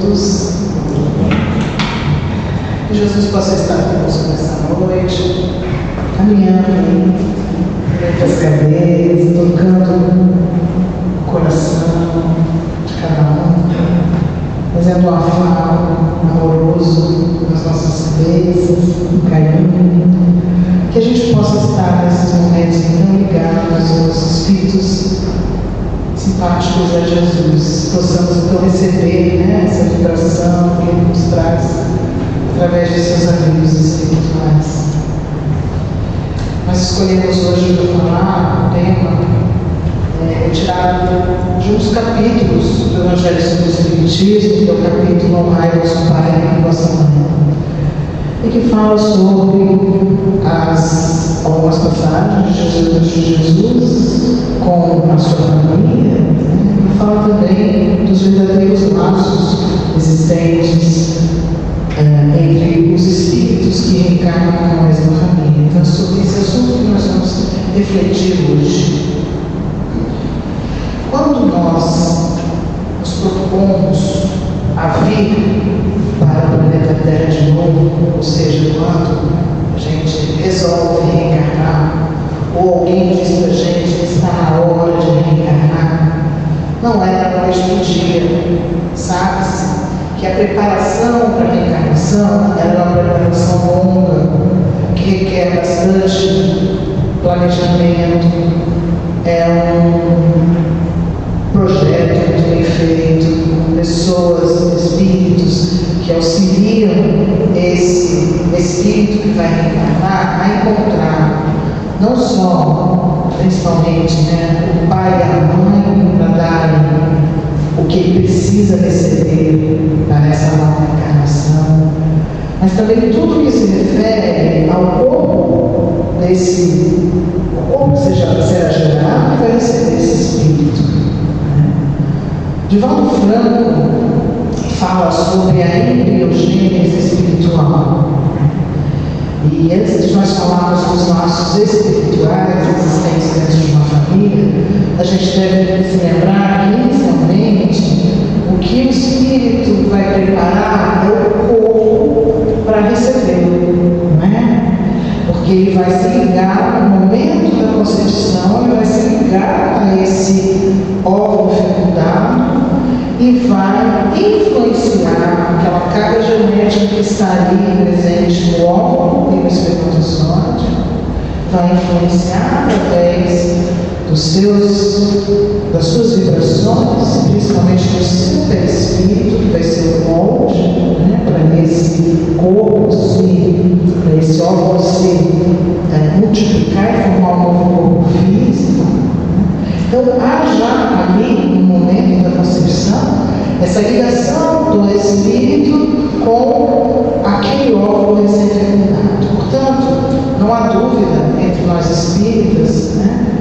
todos. Que Jesus possa estar conosco nessa noite, caminhando entre as cadeiras, tocando o coração de cada um, fazendo um afago amoroso nas nossas cabeças, um carinho. Que a gente possa estar nesses momentos tão ligados aos Espíritos simpáticos a Jesus, possamos então receber, essa vibração que Ele nos traz através de seus amigos espirituais. Nós escolhemos hoje para falar um tema retirado de um dos capítulos do Evangelho segundo o Espiritismo, que é o capítulo Honrai vosso Pai e vossa Mãe, e que fala sobre algumas passagens de Jesus com a sua família, e fala também dos verdadeiros laços existentes entre os espíritos que reencarnam com a mesma família. Então, sobre esse assunto que nós vamos refletir hoje. Quando nós nos propomos a vir para o planeta Terra de novo, ou seja, quando a gente resolve reencarnar, ou alguém diz para a gente que está na hora de reencarnar, não é da noite para o dia, sabe-se que a preparação para a reencarnação é uma preparação longa, que requer bastante planejamento, é um projeto muito bem feito, com pessoas, espíritos que auxiliam esse espírito que vai reencarnar a encontrar não só, principalmente, o pai e a mãe para darem o que ele precisa receber para essa nova encarnação, mas também tudo que se refere ao corpo desse, o corpo que será gerado e vai receber esse espírito. Divaldo Franco fala sobre a embriogênese espiritual. E antes de nós falarmos dos laços espirituais existentes dentro de uma família, a gente deve se lembrar que, inicialmente, o que o espírito vai preparar é o corpo para recebê-lo, não é? Porque ele vai se ligar no momento da concepção, ele vai se ligar a esse óvulo fecundado e vai influenciar aquela carga genética que está ali presente no óvulo e no espermatozoide, vai influenciar através das suas vibrações, principalmente do seu perispírito, que vai ser o molde, para esse corpo, para esse óvulo se multiplicar e formar um novo corpo físico. Então, há já ali, no momento da concepção, essa ligação do espírito com aquele óvulo recém-fecundado. Portanto, não há dúvida entre nós espíritas,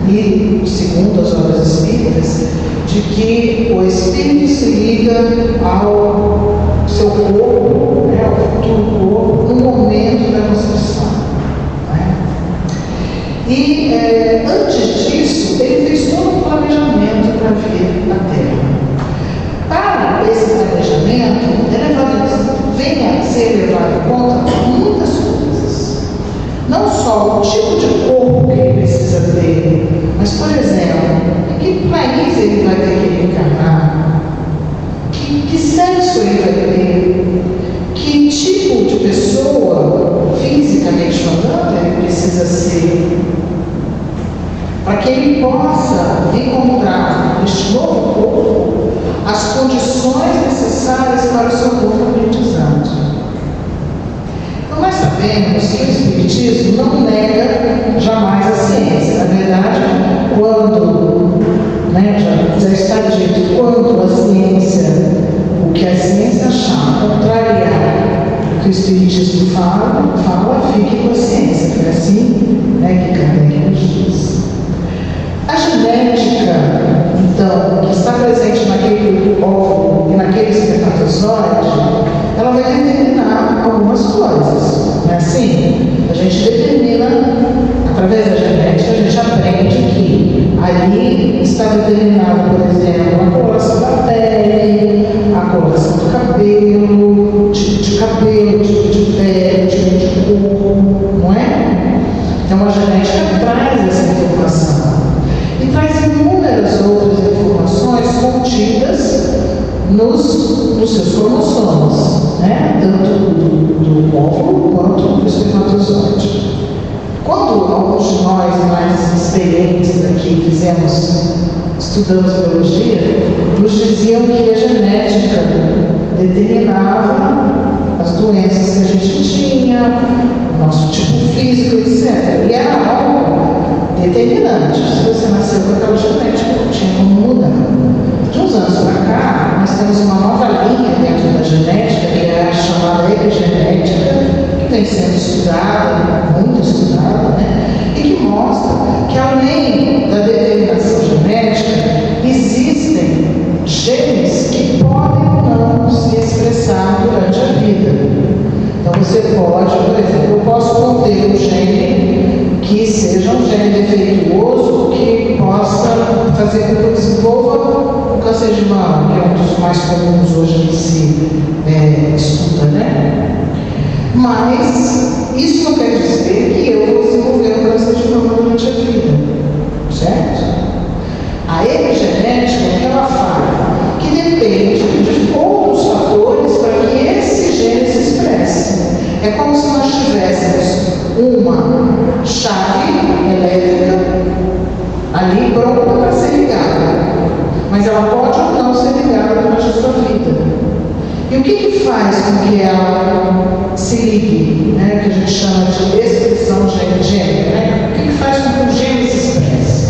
e segundo as obras espíritas, de que o espírito se liga ao seu corpo, ao futuro corpo, no momento da concepção. E antes disso, ele fez todo um planejamento para vir à Terra. Para esse planejamento, venha a ser levado em conta muitas coisas. Não só o tipo de corpo que ele precisa ter, mas, por exemplo, em que país ele vai ter que reencarnar, que sexo ele vai ter, que tipo de pessoa, fisicamente falando, ele precisa ser, para que ele possa encontrar neste novo corpo as condições necessárias para o seu novo aprendizado. Então, nós sabemos que o Espiritismo não nega jamais a ciência. Na verdade, quando, já está dito, quando a ciência, o que a ciência achar contrariar o que o Espiritismo fala, fique com a ciência. Foi assim que Kardec nos diz. A genética, então, que está presente naquele óvulo e naquele espermatozoide, ela vai determinar algumas coisas. Não é assim? A gente determina, através da genética, a gente aprende que Ali está determinado, por exemplo, a coloração da pele, a coloração do cabelo, tipo de cabelo, tipo de pele, tipo de corpo, não é? Então a genética traz essa informação e traz inúmeras outras informações contidas nos seus cromossomos, né? Tanto do óvulo quanto do espermatozoide. Quando alguns de nós mais experientes aqui estudamos biologia, nos diziam que a genética determinava as doenças que a gente tinha, nosso tipo físico, etc. E era algo determinante. Se você nasceu com aquela genética, não tinha como mudar. De uns anos para cá, nós temos uma nova linha dentro da genética, que é a chamada epigenética, que vem sendo estudada, muito estudada, né? E que mostra que, além da determinação genética, existem genes que podem ou não se expressar durante a vida. Então, você pode, por exemplo, eu posso conter um gene que seja um gene defeituoso, que possa fazer com que eu desenvolva o câncer de mama, que é um dos mais comuns hoje que se estuda, né? Mas isso não quer dizer que eu vou desenvolver um câncer de mama durante a vida, certo? A epigenética, o que ela fala? Que depende de outros fatores para que esse gene se expresse. É como se nós tivéssemos uma chave elétrica ali pronta para ser ligada, mas ela pode ou não ser ligada durante a sua vida. E o que faz com que ela se ligue, né, que a gente chama de expressão gênica, né? O que faz com que o gene se expresse?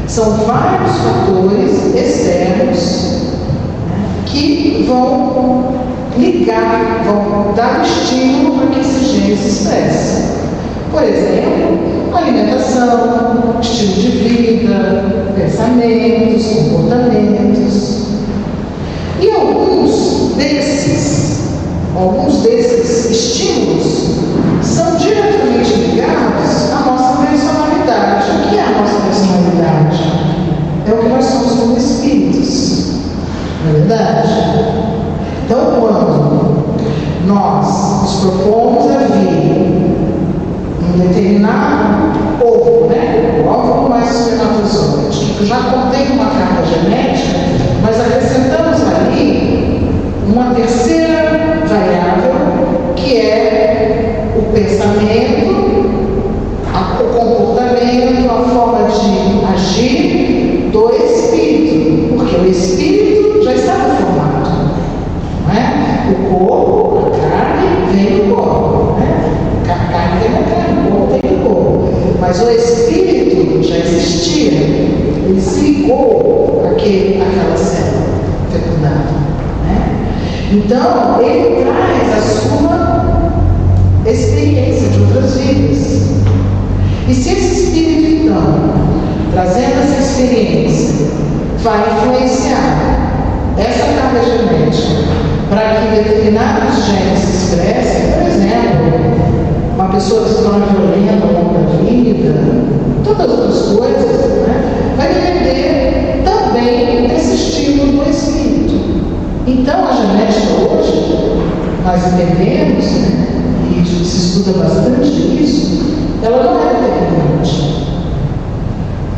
São vários fatores externos, né, que vão ligar, vão dar estímulo para que esse gene se expresse. Por exemplo, alimentação, estilo de vida, pensamentos, comportamentos. E alguns desses estímulos são diretamente ligados à nossa personalidade. O que é a nossa personalidade? É o que nós somos como espíritos, não é verdade? Então, quando nós nos propomos a vir um determinado ovo, né? O óvulo mais espermatozoide, que já contém uma carga genética, nós acrescentamos ali uma terceira variável, que é o pensamento, o comportamento, a forma de agir do espírito, porque o espírito já estava formado, não é? O corpo, a carne, vem do corpo, né? A carne vem da carne, o corpo vem do corpo, mas o espírito já existia, ele se ligou àquela célula fecundada, né? Então, ele traz a sua experiência de outras vidas. E se esse espírito, então, trazendo essa experiência, vai influenciar essa carga genética para que determinados genes se expressem, por exemplo, uma pessoa que se torna violenta ao longo da vida, todas as outras coisas, né, vai depender também desse estímulo do espírito. Então, a genética hoje, nós entendemos, né, e se estuda bastante isso, ela não é determinante.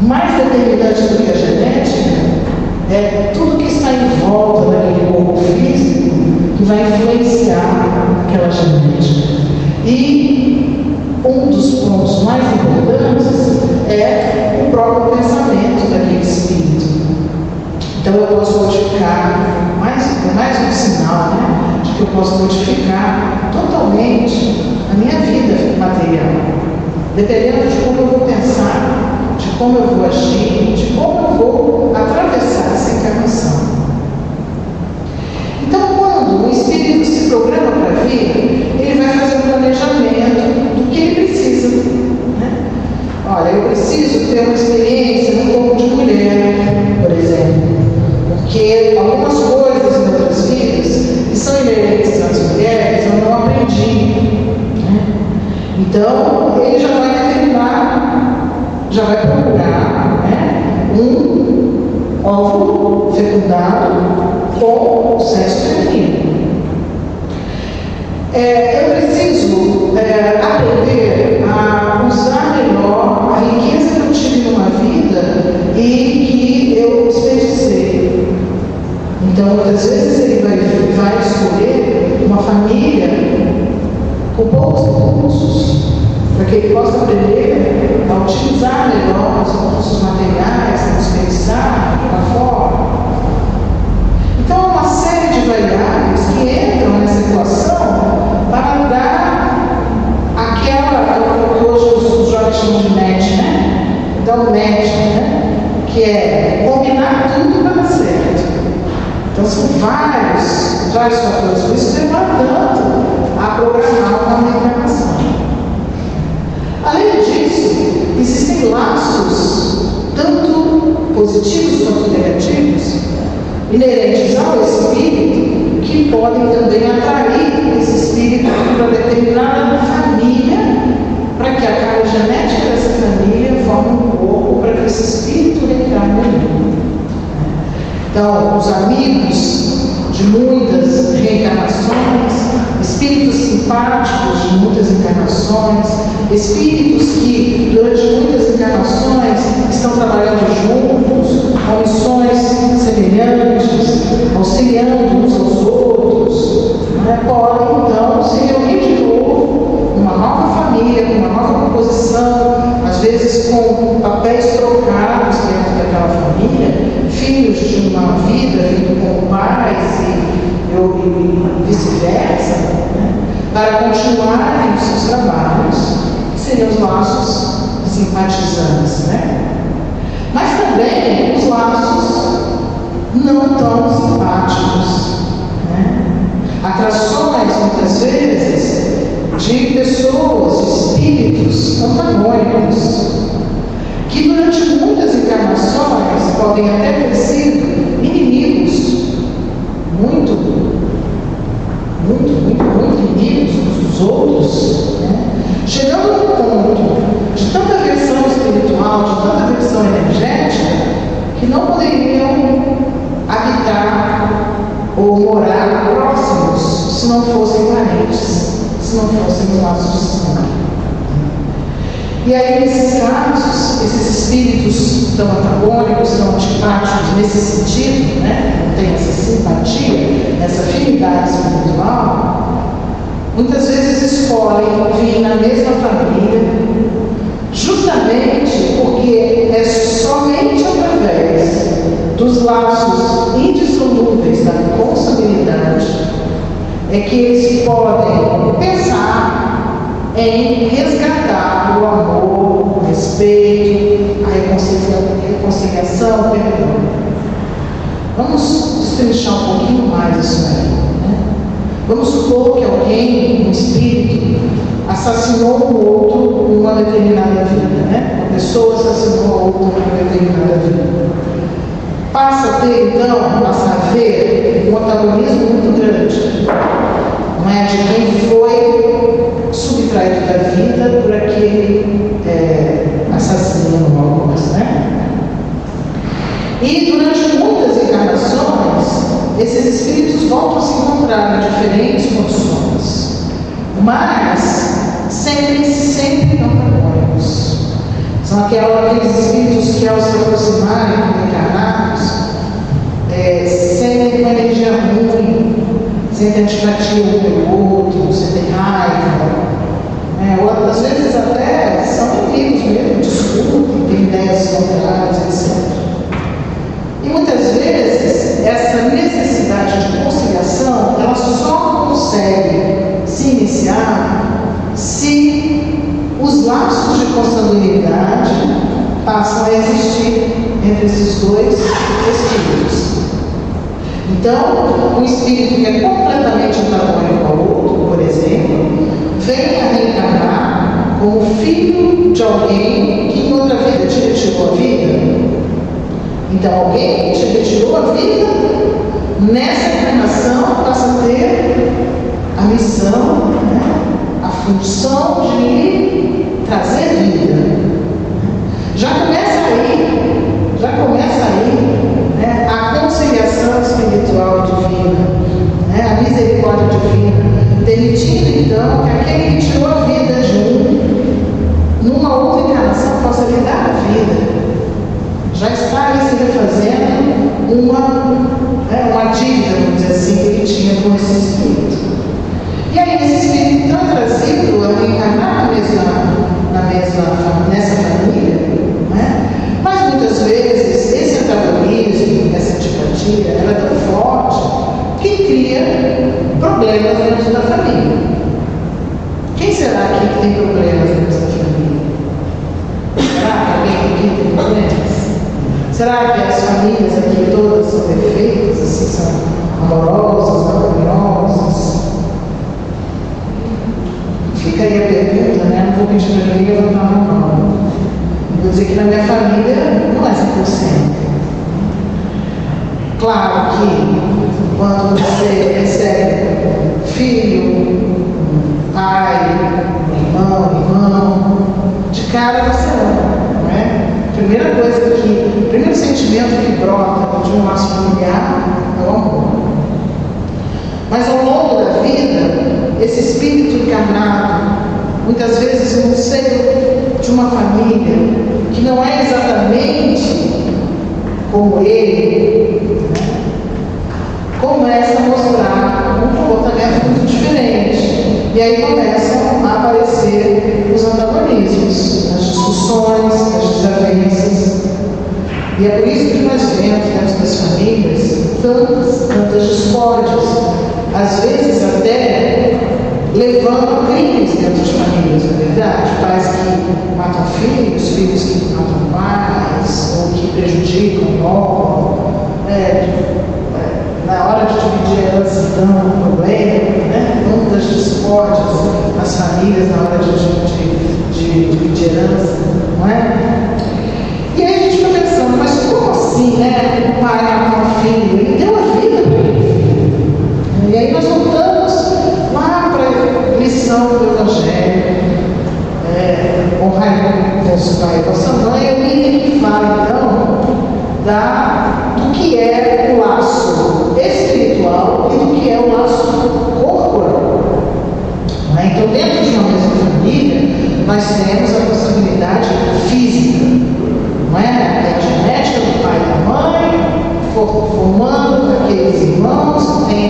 Mais determinante do que a genética é tudo que está em volta daquele corpo físico que vai influenciar aquela genética. E um dos pontos mais importantes é o próprio pensamento daquele espírito. Então eu posso modificar, mais um sinal, né, de que eu posso modificar totalmente a minha vida material, dependendo de como eu vou pensar, de como eu vou agir, de como eu vou atravessar essa encarnação. Então, quando o espírito se programa para vir, ele vai fazer um planejamento do que ele precisa, né? Olha, eu preciso ter uma experiência no corpo de mulher, por exemplo, porque algumas coisas em outras vidas que são inerentes às mulheres eu não aprendi, né? Então, ele já vai determinar, já vai procurar, né, óvulo fecundado com o sexo feminino. Eu preciso aprender a usar melhor a riqueza que eu tive numa vida e que eu desperdicei. Então, muitas vezes ele vai escolher uma família com poucos recursos, para que ele possa aprender a utilizar melhor os recursos materiais, a desperdiçar da forma. Então, há uma série de variáveis que entram nessa equação para dar aquela que hoje os jovens chamam de match, né? Então, o match, né? Que é combinar tudo para dar certo. Então, são vários fatores. Por isso, demora tanto a programar uma reencarnação. Além disso, existem laços, tanto positivos quanto negativos, inerentes ao espírito, que podem também atrair esse espírito para determinada família, para que a carga genética dessa família forme um corpo, para que esse espírito reencarne ali. Então, os amigos de muitas reencarnações, espíritos simpáticos de muitas encarnações, espíritos que durante muitas encarnações estão trabalhando juntos, com missões semelhantes, auxiliando uns aos outros, podem então se reunir de novo numa nova família, com uma nova composição, às vezes com papéis trocados dentro daquela família, filhos de uma vida vindo com pais e vice-versa, né, para continuarem os seus trabalhos, que seriam os laços simpatizantes, né? Mas também os laços não tão simpáticos, né? Atrações, muitas vezes, de pessoas, de espíritos antagônicos, que durante muitas encarnações podem até ter sido inimigos, muito inimigos uns dos outros, né? Chegando a um ponto de tanta aversão espiritual, de tanta aversão energética, que não poderiam habitar ou morar próximos se não fossem parentes, se não fossem laços de sangue. E aí, nesses casos, esses espíritos tão antagônicos, tão antipáticos nesse sentido, né, não tem essa simpatia, essa afinidade espiritual, muitas vezes escolhem vir na mesma família, justamente porque é somente através dos laços indissolúveis da consanguinidade é que eles podem pensar em resgatar o amor, o respeito, a reconciliação, o perdão. Vamos destrinchar um pouquinho mais isso aí, né? Vamos supor que alguém, um espírito, assassinou um outro numa determinada vida, né? Uma pessoa assassinou a outra numa determinada vida. Passa a ter, então, a ver um antagonismo muito grande, não é? De quem foi subtraído da vida por aquele assassino ou algo, né? E durante muitas encarnações, esses espíritos voltam a se encontrar em diferentes condições, mas sempre antagônicos. São aqueles espíritos que, ao se aproximarem dos encarnados, sentem uma energia ruim, sentem antipatia um pelo outro, sentem raiva, ou às vezes até são inimigos mesmo, discutem, têm ideias contrárias, etc. E muitas vezes essa necessidade de conciliação ela só consegue se iniciar se os laços de consanguinidade passam a existir entre esses dois espíritos. Então, um espírito que é completamente antagônico ao outro, por exemplo, vem a reencarnar como filho de alguém que em outra vida te retirou a vida. Então, alguém te retirou a vida, nessa encarnação passa a ter a missão, né, a função de lhe trazer vida. Já começa aí, a misericórdia divina, permitindo então que aquele que tirou a vida de numa outra encarnação possa lhe dar a vida. Já está ali se refazendo uma dívida, vamos dizer assim, que ele tinha com esse espírito. E aí esse espírito então é trazido a reencarnar nessa família, né? Mas muitas vezes esse antagonismo, essa antipatia, ela é tão forte que cria problemas dentro da família. Quem será que tem problemas dentro da família? Será que alguém aqui tem problemas? Será que as famílias aqui todas são perfeitas, assim, são amorosas, harmoniosas? Fica aí a pergunta, né? Não vou pedir para ninguém levantar a mão. Vou dizer que na minha família não é 100%. Claro que quando você recebe filho, pai, irmão, de cara você ama, não é? O primeiro sentimento que brota de um laço familiar é o amor. Mas ao longo da vida, esse espírito encarnado, muitas vezes no seio de uma família que não é exatamente como ele, começa a mostrar um comportamento muito diferente. E aí começam a aparecer os antagonismos, as discussões, as desavenças. E é por isso que nós vemos dentro das famílias tantas discórdias, às vezes até levando a crimes dentro de famílias, não é verdade? Pais que matam filhos, filhos que matam pais, ou que prejudicam, roubam. Na hora de dividir a herança, dão um problema, né? Tantas discórdias nas famílias na hora de dividir herança, não é? E aí a gente fica pensando, mas como assim, né? O pai matou um filho, ele deu a vida para ele. E aí nós voltamos lá para a lição do Evangelho, honrar vosso pai e vossa mãe. Eu me falo então do que é o laço espiritual e do que é o laço corporal. Então, dentro de uma mesma família, nós temos a possibilidade física, não é? É a genética do pai e da mãe, formando aqueles irmãos que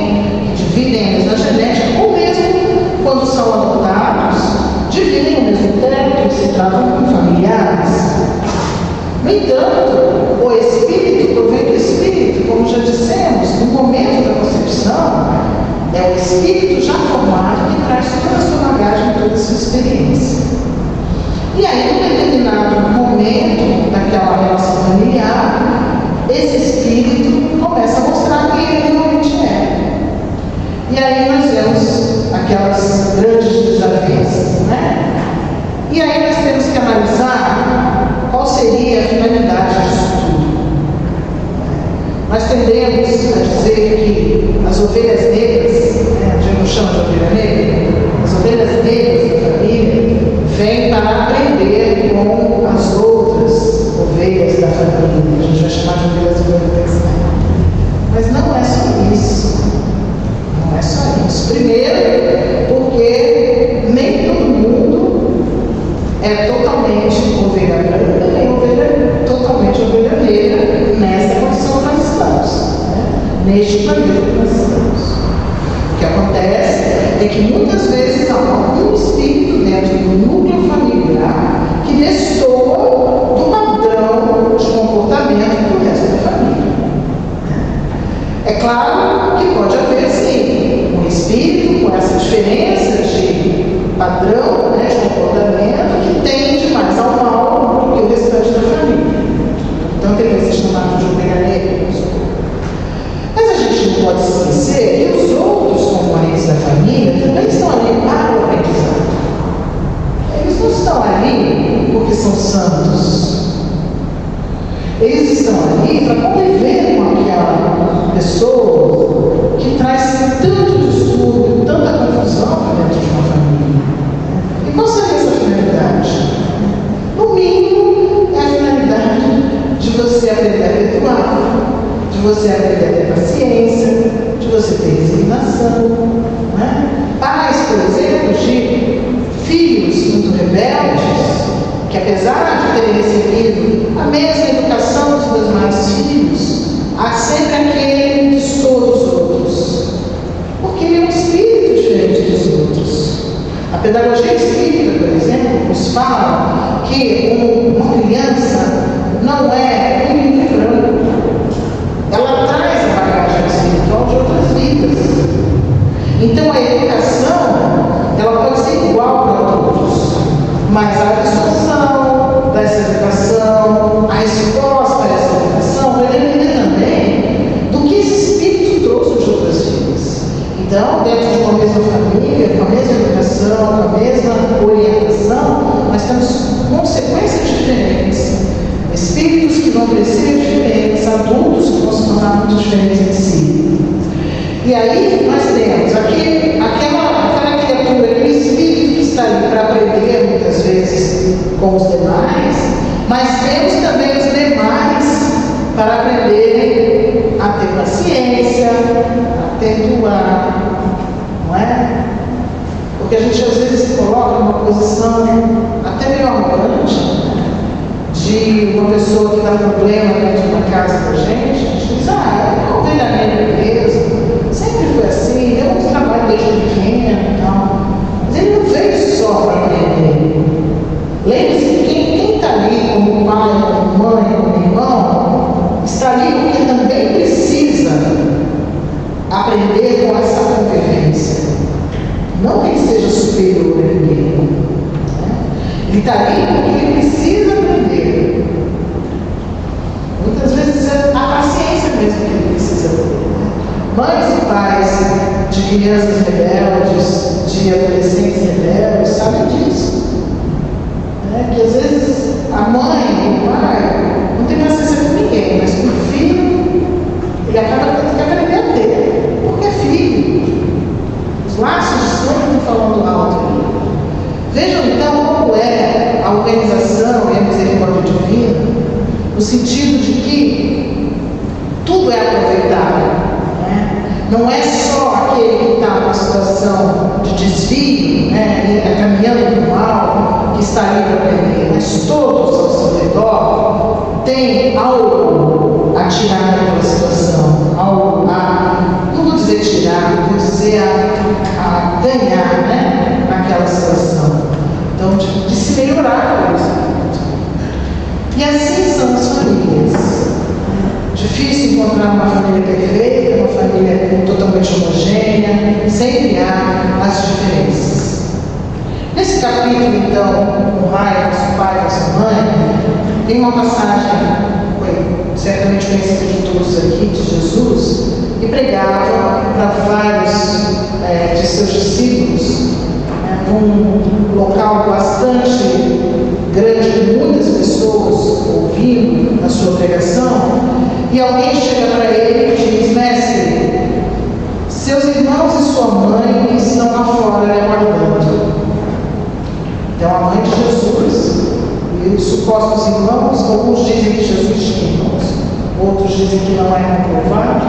dividem a mesma genética, ou mesmo quando são adotados, dividem o mesmo teto e se tratam como familiares. No entanto, o espírito, provém do espírito, como já dissemos, no momento da concepção, é o espírito já formado que traz toda a sua bagagem, toda a sua experiência. E aí, num determinado momento daquela relação familiar, esse espírito começa a mostrar quem ele realmente é. E aí nós vemos aquelas grandes desavenças, né? E aí nós temos que analisar qual seria a finalidade disso tudo. Nós tendemos a dizer que as ovelhas negras, a gente não chama de ovelha negra, as ovelhas negras da família vêm para aprender com as outras ovelhas da família. A gente vai chamar de ovelhas brancas, né? Mas não é só isso. Não é só isso. Primeiro, porque nem todo mundo é totalmente ovelha branca, nem totalmente ovelha negra nessa condição que nós estamos, né? Neste planeta que nós estamos. O que acontece é que muitas vezes há algum espírito dentro do núcleo familiar que destoa do padrão de comportamento do resto da família. É claro que pode haver, sim, um espírito com essa diferença de padrão, né, de comportamento que tende mais ao mal do que o restante da família. Então tem que ser chamado de ovelha negra. Mas a gente não pode se esquecer que os outros componentes da família também estão ali para o aprendizado. Eles não estão ali porque são santos. Eles estão ali para conviver com aquela pessoa que traz tanto distúrbio, tanta confusão para dentro de uma família. E qual seria essa finalidade? No mínimo, é a finalidade de você aprender a perdoar, de você aprender a ter paciência, de você ter resignação, que apesar de terem recebido a mesma educação dos meus mais filhos, há sempre aquele que distorce os outros, porque ele é um espírito diferente dos outros. A pedagogia espírita, por exemplo, nos fala que uma criança não é um livro branco. Ela traz a bagagem espiritual de outras vidas. Então a educação, ela pode ser igual para todos, mas a absorção dessa educação, a resposta a essa educação vai depender também do que esse espírito trouxe de outras vidas. Então, dentro de uma mesma família, com a mesma educação, com a mesma orientação, nós temos consequências diferentes. Espíritos que vão crescer diferentes, adultos que vão se tornar muito diferentes em si. E aí nós temos aquela criatura, aquele espírito que está ali para aprender muitas vezes com os demais, mas temos também os demais para aprender a ter paciência, a perdoar, não é? Porque a gente às vezes se coloca numa posição até meio arrogante, de uma pessoa que dá problema dentro de uma casa da gente diz, eu veio da minha beleza, sempre foi assim, deu muito trabalho desde pequeno e tal. Mas ele não veio só para aprender. Lembre-se, quem está ali como pai, como mãe, como irmão, está ali porque também precisa aprender com essa convivência. Não que ele seja superior a ninguém. Ele está ali porque ele precisa aprender. Muitas vezes é a paciência mesmo que ele precisa ter. Mães e pais de crianças rebeldes, de adolescentes rebeldes, sabem disso. Que às vezes a mãe e o pai não tem paciência com ninguém, mas com o filho, ele acaba tendo que aprender a ter, porque é filho. Os laços estão falando alto. Vejam então como é a organização e a misericórdia divina, no sentido de que tudo é aproveitado. Não é só aquele que está numa situação de desvio, e está caminhando no mal, que está ali para aprender, mas todos ao seu redor têm algo a tirar daquela situação, algo a, não vou dizer tirar, vou dizer a ganhar, naquela situação. Então, de se melhorar por isso. E assim são as famílias. Difícil encontrar uma família perfeita, uma família totalmente homogênea, sempre há as diferenças. Nesse capítulo, então, honrai nosso pai e nossa mãe, tem uma passagem, certamente conhecida de todos aqui, de Jesus, e pregava para vários de seus discípulos, num local bastante grande, muitas pessoas ouvindo a sua pregação, e alguém chega para ele e diz, mestre, seus irmãos e sua mãe estão lá fora lhe aguardando. Então a mãe de Jesus e os supostos irmãos, alguns dizem que Jesus tinha irmãos, outros dizem que não é comprovado,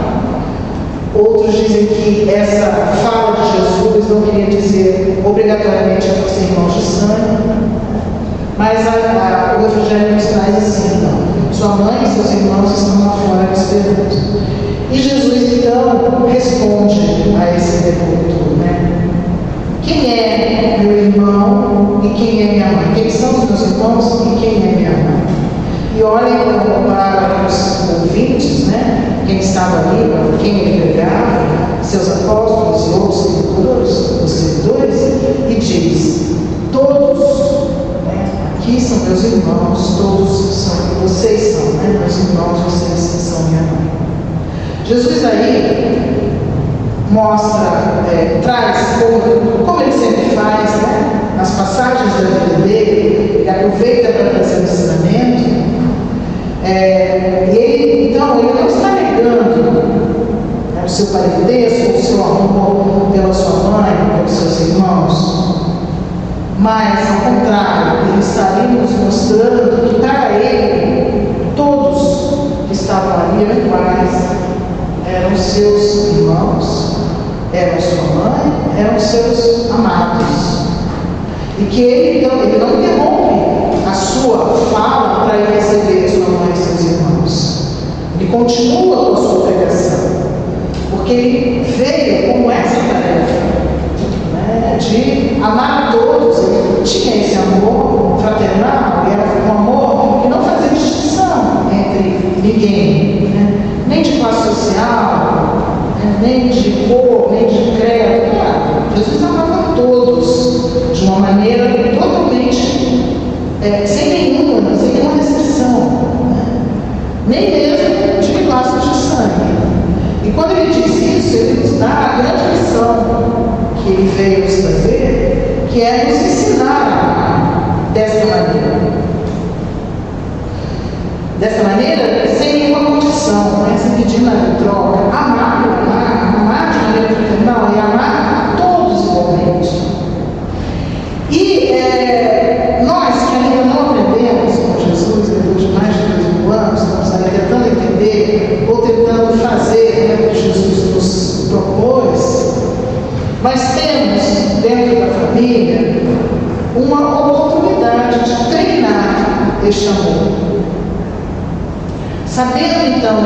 outros dizem que essa fala de Jesus não queria dizer obrigatoriamente que fossem irmãos de sangue, mas o Evangelho nos traz assim, então. Sua mãe e seus irmãos estão lá fora esperando. E Jesus, então, responde a esse devoto, Quem é meu irmão e quem é minha mãe? Quem são os meus irmãos e quem é minha mãe? E olhem para os ouvintes, Quem estava ali, para quem ele pregava, seus apóstolos e outros seguidores, e diz, todos aqui são meus irmãos, vocês são, meus irmãos, vocês são minha mãe. Jesus aí mostra, traz, como ele sempre faz, nas passagens da vida dele, ele aproveita para trazer o ensinamento, então, ele não está negando o seu parentesco, o seu amor pela sua mãe, pelos seus irmãos, mas, ao contrário, ele está ali nos mostrando que para ele, todos que estavam ali eram iguais, eram seus irmãos, eram sua mãe, eram seus amados. E que ele não interrompe a sua sem nenhuma restrição, né? Nem mesmo de laços de sangue. E quando ele diz isso, ele nos dá a grande lição que ele veio nos trazer, que é nos ensinar dessa maneira. Dessa maneira, sem nenhuma condição, né? Sem pedir nada em troca. Amar de maneira fraternal é amar a todos igualmente. E nós que ainda não aprendemos com Jesus, depois de mais de 2000 anos, estamos aí tentando entender ou tentando fazer o que Jesus nos propôs, mas temos dentro da família uma oportunidade de treinar este amor. Sabendo então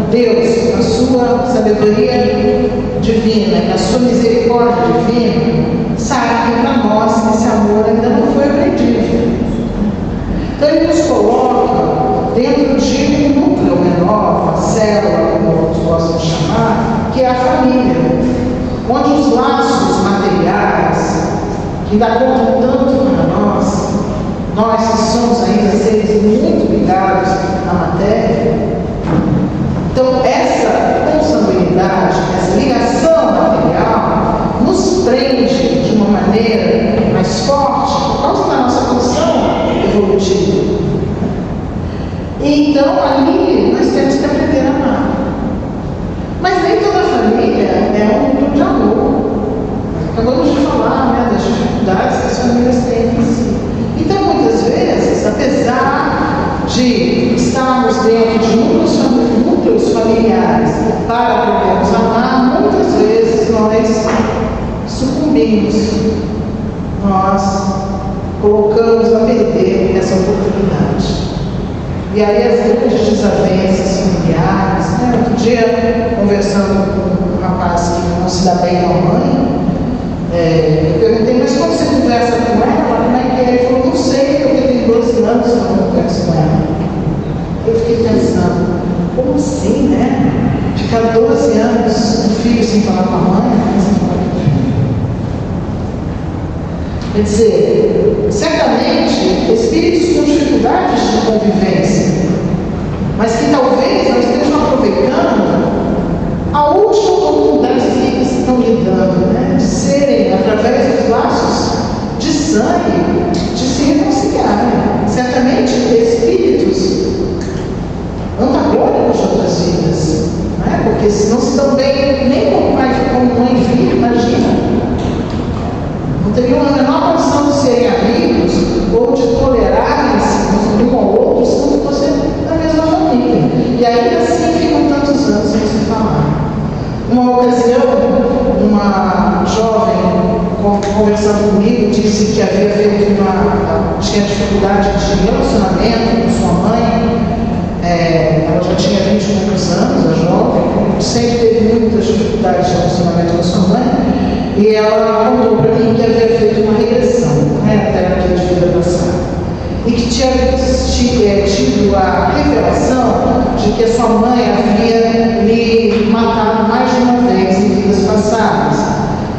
Deus, na sua sabedoria divina, na sua misericórdia divina, sabe que para nós esse amor ainda não foi aprendido. Então ele nos coloca dentro de um núcleo menor, uma célula, como outros gostam de chamar, que é a família, onde os laços materiais, que dá conta tanto para nós que somos ainda seres muito ligados à matéria, então essa consanguinidade, essa ligação material, nos prende de uma maneira mais forte por causa da nossa função evolutiva. E então ali nós temos que aprender a amar. Mas nem toda família é um núcleo de amor. Acabamos de falar, né, das dificuldades que as famílias têm em si. Então, muitas vezes, apesar de estarmos dentro de núcleos familiares para aprendermos a amar, muitas vezes nós sucumbimos, nós colocamos a perder essa oportunidade. E aí as grandes desavenças familiares, né? Outro dia, conversando com um rapaz que não se dá bem com a mãe, eu perguntei, mas quando você conversa com ela, como é que é? Ele falou, não sei, porque tem 12 anos que eu não converso com ela. Eu fiquei pensando, como assim, né? Ficar 12 anos um filho sem falar com a mãe, sem falar com o filho. Quer dizer, certamente, espíritos com dificuldades de convivência, mas que talvez nós estejamos aproveitando a última oportunidade que eles estão lhe dando, né? De serem, através dos laços de sangue, de se reconciliarem. Certamente, espíritos antagônicos de outras vidas, né? Porque se não se dão bem nem como pai como mãe e filho, imagina. Não teriam a menor condição de serem amigos ou de tolerarem-se um ao outro se não fossem da mesma família. E ainda assim ficam tantos anos sem se falar. Uma ocasião, uma jovem conversando comigo disse que havia feito tinha dificuldade de relacionamento com sua mãe. Ela já tinha 20 e poucos anos, a jovem, sempre teve muitas dificuldades de relacionamento com sua mãe. E ela contou para mim que havia feito uma regressão, né, até aqui de vida passada. E que tinha tido a revelação de que a sua mãe havia lhe matado mais de uma vez em vidas passadas.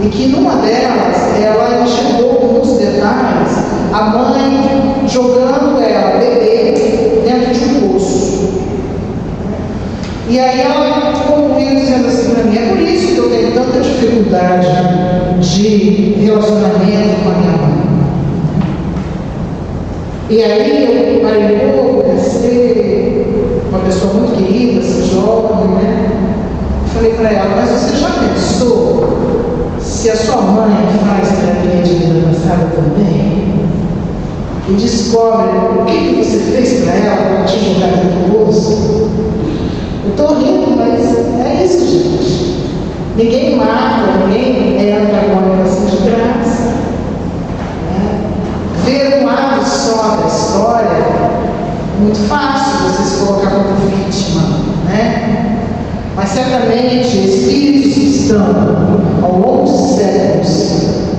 E que numa delas ela enxergou nos detalhes a mãe jogando ela, bebê, dentro de um poço. E aí ela concluiu dizendo assim para mim, é por isso que eu tenho tanta dificuldade de relacionamento com a minha mãe. E aí eu parei um pouco, pensei, uma pessoa muito querida, assim, jovem, né? Falei para ela, mas você já pensou se a sua mãe faz terapia de vida passada também? E descobre o que você fez para ela para te jogar no poço? Eu estou rindo, mas é isso, gente. Ninguém mata, ninguém é antagônico assim de graça. Ver um lado só da história é muito fácil você se colocar como vítima, né? Mas certamente espíritos que estão ao longo dos séculos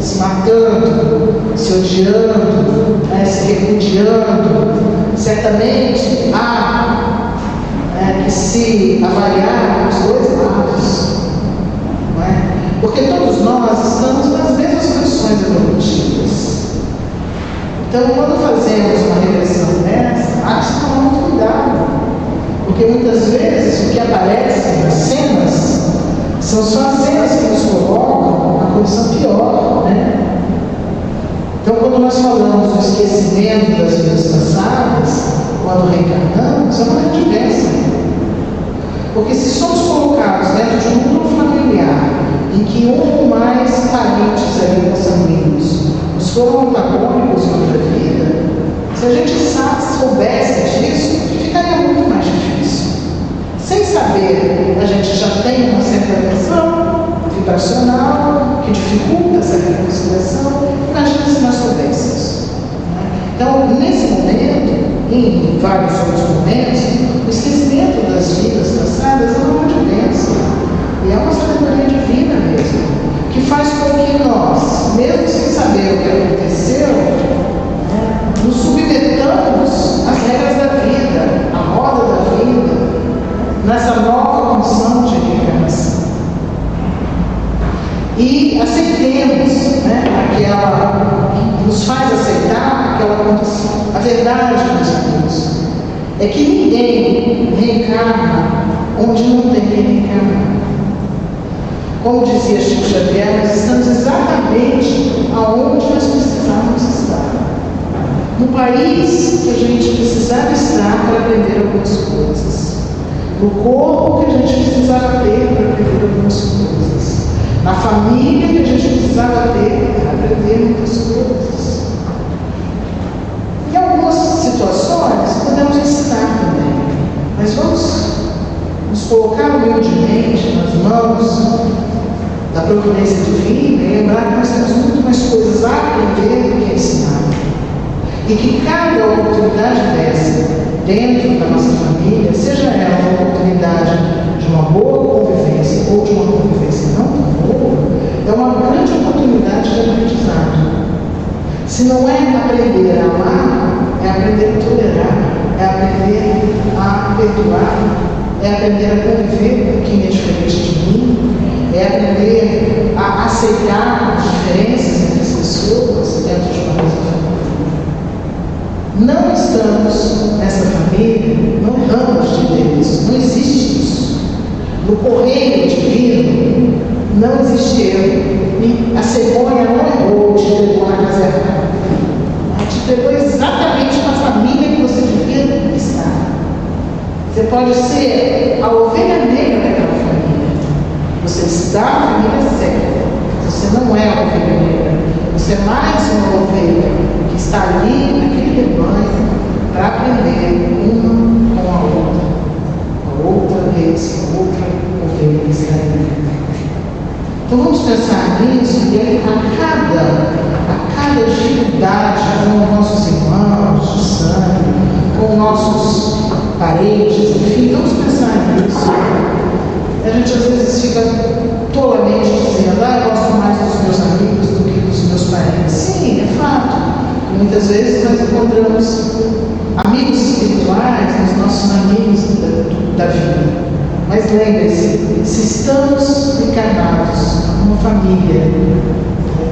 se matando, se odiando, né, se repudiando, certamente há que se avaliar os dois lados, não é? Porque todos nós estamos nas mesmas condições evolutivas. Então, quando fazemos uma regressão dessa, há que se tomar muito cuidado, porque muitas vezes o que aparece nas cenas são só as cenas que nos colocam na condição pior, né? Então, quando nós falamos do esquecimento das vidas passadas, quando reencarnamos, é uma grande bênção. Porque se somos colocados dentro de um grupo familiar, em que um ou mais parentes ali consanguíneos nos foram antagônicos em outra vida, se a gente soubesse disso, ficaria muito mais difícil. Sem saber, a gente já tem uma certa versão vibracional que dificulta essa reconciliação. Imagina se nós soubéssemos. Então, nesse momento, em vários outros momentos, o esquecimento das vidas passadas é uma grande bênção. E é uma sabedoria divina mesmo, que faz com que nós, mesmo sem saber o que aconteceu, nos submetamos às regras da vida, à roda da vida, nessa nova condição de reencarnação. E aceitemos, aquela que nos faz aceitar aquela condição. A verdade, meus amigos, é que ninguém reencarna onde não tem que reencarnar. Como dizia Chico Xavier, nós estamos exatamente aonde nós precisávamos estar. No país que a gente precisava estar para aprender algumas coisas. No corpo que a gente precisava ter para aprender algumas coisas. Na família que a gente precisava ter para aprender muitas coisas. Em algumas situações podemos ensinar também, mas vamos nos colocar humildemente nas mãos da providência divina e lembrar que nós temos muito mais coisas a aprender do que ensinar. E que cada oportunidade dessa, dentro da nossa família, seja ela uma oportunidade de uma boa convivência ou de uma convivência não tão boa, é uma grande oportunidade de aprendizado. Se não é aprender a amar, é aprender a tolerar, é aprender a perdoar, é aprender a conviver com quem é diferente de mim, é aprender a aceitar as diferenças entre as pessoas dentro de uma mesma família. Não estamos nessa família, não erramos de Deus, não existe isso. No correio divino não existe erro. E a cegonha não errou, te pegou na casa errada. Te pegou exatamente na família que você devia estar. Você pode ser a ovelha negra daquela família. Você está na família certa. Você não é a ovelha negra. Você é mais uma ovelha que está ali naquele rebanho para aprender uma com a outra. A outra vez, a outra ovelha que está ali. Então vamos pensar nisso e a cada dificuldade com nossos irmãos de sangue, com nossos parentes, enfim, vamos pensar nisso. A gente às vezes fica tolamente dizendo, eu gosto mais dos meus amigos do que dos meus parentes. Sim, é fato. Muitas vezes nós encontramos amigos espirituais nos nossos amigos da vida. Mas lembre-se, se estamos encarnados numa família,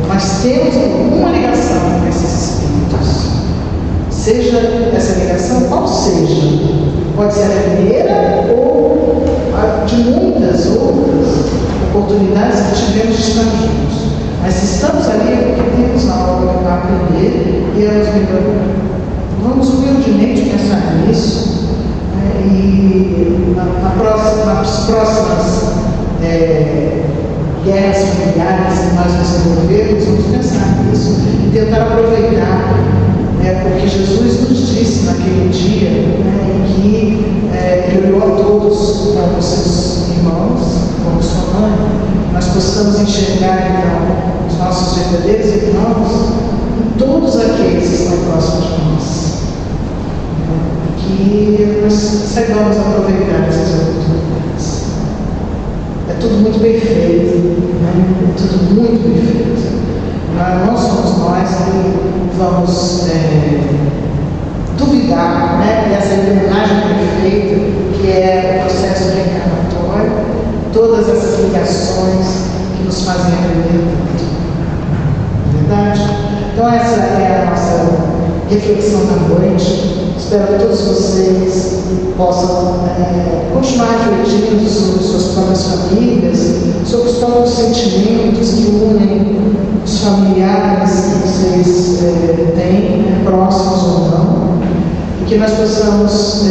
nós temos alguma ligação com esses espíritos. Seja essa ligação qual seja, pode ser a primeira ou de muitas outras oportunidades que tivemos de estar juntos. Mas se estamos ali é porque temos algo a aprender e a nos melhorar. Vamos humildemente pensar nisso, e nas próximas guerras familiares que nós nos envolvermos, vamos pensar nisso e tentar aproveitar, porque Jesus nos disse naquele dia em que Ele olhou a todos como seus irmãos, como sua mãe, nós possamos enxergar então os nossos verdadeiros irmãos em todos aqueles que estão próximos de nós. Que nós saibamos aproveitar essas oportunidades. É tudo muito bem feito, é tudo muito bem feito. Não somos nós que vamos duvidar dessa engrenagem perfeita que é o processo reencarnatório, todas essas ligações que nos fazem aprender tanto. Verdade? Então essa é a nossa reflexão da noite. Espero que todos vocês possam continuar refletindo sobre suas próprias famílias, sobre os próprios sentimentos que unem os familiares que vocês têm, próximos ou não, e que nós possamos,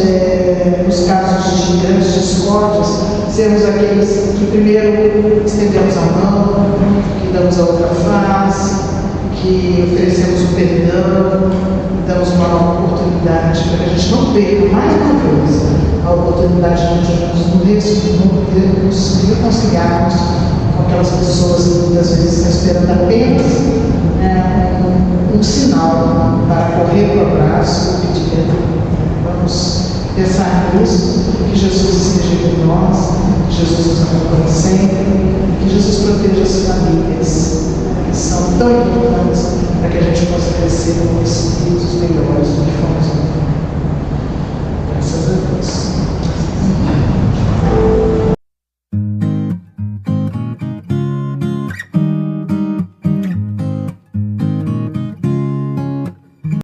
nos casos de grandes discórdias, sermos aqueles que primeiro estendemos a mão, que damos a outra face, que oferecemos o perdão, damos uma nova oportunidade, para que a gente não perca mais uma vez a oportunidade de nos reconciliarmos com aquelas pessoas que muitas vezes estão esperando apenas um sinal para correr para o abraço e pedir perdão. Vamos pensar nisso, que Jesus esteja entre nós, que Jesus nos acompanhe sempre, que Jesus proteja as famílias, que são tão importantes para que a gente possa crescer como espíritos